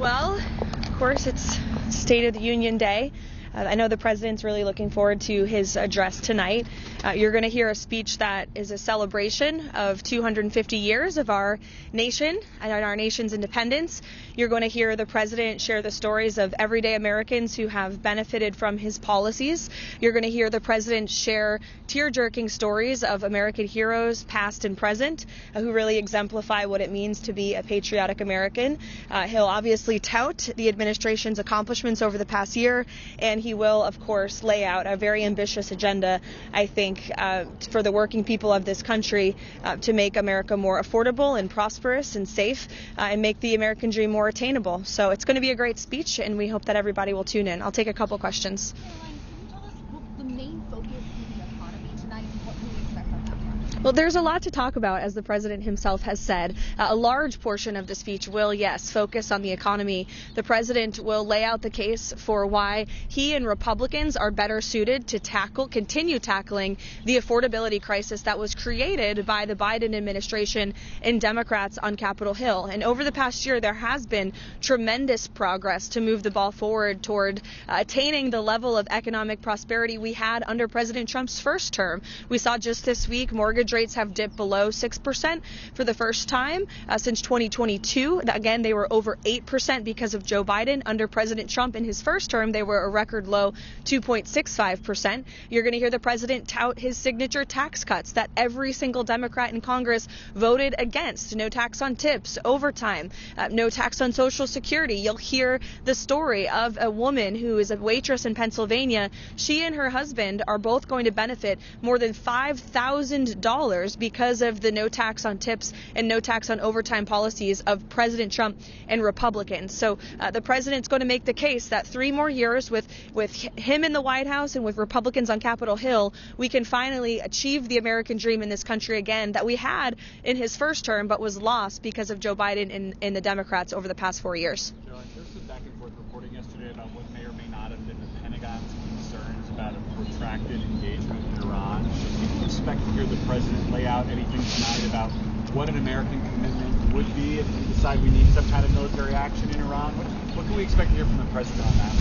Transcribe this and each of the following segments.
Well, of course, it's State of the Union Day. I know the president's really looking forward to his address tonight. You're going to hear a speech that is a celebration of 250 years of our nation and our nation's independence. You're going to hear the president share the stories of everyday Americans who have benefited from his policies. You're going to hear the president share tear-jerking stories of American heroes, past and present, who really exemplify what it means to be a patriotic American. He'll obviously tout the administration's accomplishments over the past year, and he will, of course, lay out a very ambitious agenda, I think, for the working people of this country to make America more affordable and prosperous and safe and make the American dream more attainable. So it's going to be a great speech, and we hope that everybody will tune in. I'll take a couple questions. Karoline, can you tell us the main focus in the economy tonight and what can we expect on that front? Well, there's a lot to talk about, as the president himself has said. A large portion of the speech will, yes, focus on the economy. The president will lay out the case for why he and Republicans are better suited to continue tackling the affordability crisis that was created by the Biden administration and Democrats on Capitol Hill. And over the past year, there has been tremendous progress to move the ball forward toward attaining the level of economic prosperity we had under President Trump's first term. We saw just this week mortgage rates have dipped below 6% for the first time since 2022. Again, they were over 8% because of Joe Biden. Under President Trump in his first term, they were a record low 2.65%. You're going to hear the president tout his signature tax cuts that every single Democrat in Congress voted against. No tax on tips, overtime, no tax on Social Security. You'll hear the story of a woman who is a waitress in Pennsylvania. She and her husband are both going to benefit more than $5,000 because of the no tax on tips and no tax on overtime policies of President Trump and Republicans. So the president's going to make the case that 3 more years with him in the White House and with Republicans on Capitol Hill, we can finally achieve the American dream in this country again that we had in his first term but was lost because of Joe Biden and the Democrats over the past 4 years. Karoline, there's some back and forth reporting yesterday about what may or may not have been the Pentagon's concerns about a protracted engagement with Iran. Can you expect to hear the president lay out anything tonight about what an American commitment would be if we decide we need some kind of military action in Iran? What can we expect to hear from the president on that?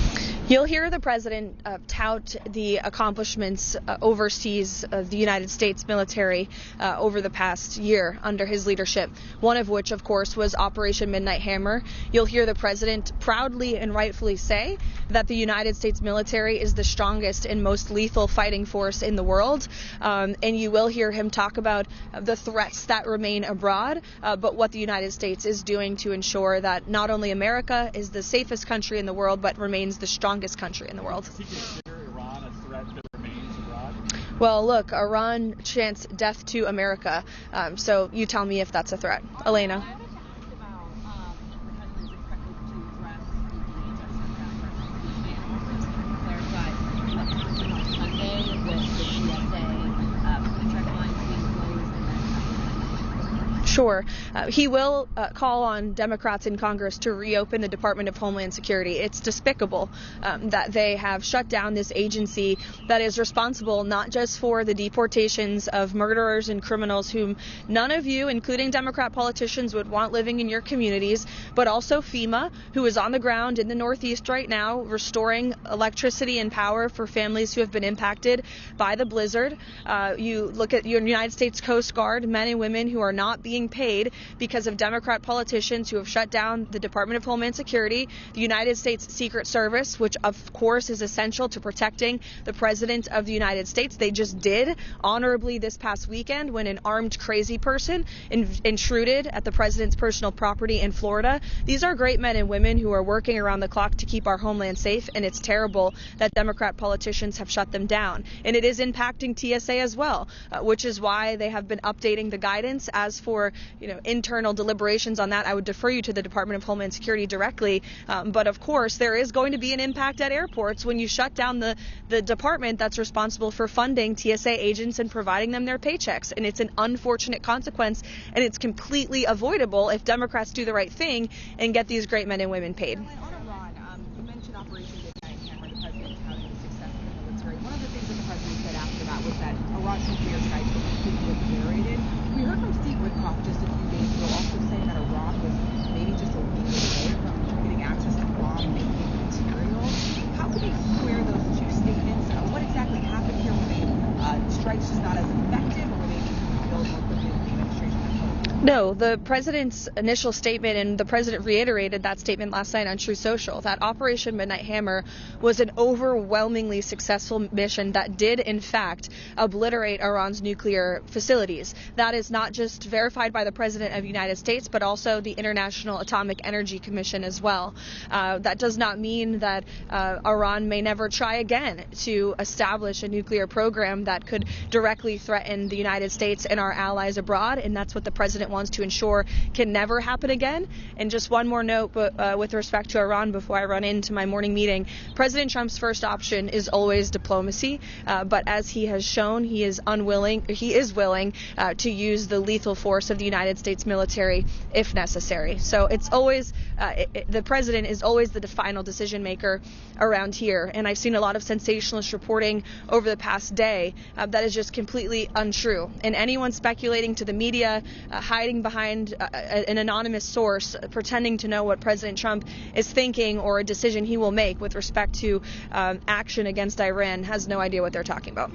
You'll hear the president tout the accomplishments overseas of the United States military over the past year under his leadership, one of which, of course, was Operation Midnight Hammer. You'll hear the president proudly and rightfully say that the United States military is the strongest and most lethal fighting force in the world. And you will hear him talk about the threats that remain abroad, but what the United States is doing to ensure that not only America is the safest country in the world, but remains the strongest country in the world. Does he consider Iran a threat that remains abroad? Well, look, Iran chants death to America. So you tell me if that's a threat. Elena. Sure. He will call on Democrats in Congress to reopen the Department of Homeland Security. It's despicable that they have shut down this agency that is responsible not just for the deportations of murderers and criminals whom none of you, including Democrat politicians, would want living in your communities, but also FEMA, who is on the ground in the Northeast right now, restoring electricity and power for families who have been impacted by the blizzard. You look at your United States Coast Guard, men and women who are not being paid because of Democrat politicians who have shut down the Department of Homeland Security, the United States Secret Service, which of course is essential to protecting the President of the United States. They just did honorably this past weekend when an armed crazy person intruded at the President's personal property in Florida. These are great men and women who are working around the clock to keep our homeland safe, and it's terrible that Democrat politicians have shut them down. And it is impacting TSA as well, which is why they have been updating the guidance. As for internal deliberations on that, I would defer you to the Department of Homeland Security directly. But of course, there is going to be an impact at airports when you shut down the department that's responsible for funding TSA agents and providing them their paychecks. And it's an unfortunate consequence, and it's completely avoidable if Democrats do the right thing and get these great men and women paid. On Iran, you mentioned Operation Midnight Hammer, the president touting the success of the military. One of the things that the president said after that was that Iran's nuclear strikes were completely obliterated. We heard from Steve Witkoff just a few days ago also saying that Iran was maybe just a week away from getting access No, the president's initial statement, and the president reiterated that statement last night on Truth Social, that Operation Midnight Hammer was an overwhelmingly successful mission that did, in fact, obliterate Iran's nuclear facilities. That is not just verified by the President of the United States, but also the International Atomic Energy Commission as well. That does not mean that Iran may never try again to establish a nuclear program that could directly threaten the United States and our allies abroad, and that's what the president wants to ensure can never happen again. And just one more note with respect to Iran before I run into my morning meeting. President Trump's first option is always diplomacy, but as he has shown, he is willing to use the lethal force of the United States military if necessary. So it's always the president is always the final decision maker around here, and I've seen a lot of sensationalist reporting over the past day that is just completely untrue. And anyone speculating to the media, hiding behind an anonymous source, pretending to know what President Trump is thinking or a decision he will make with respect to action against Iran has no idea what they're talking about.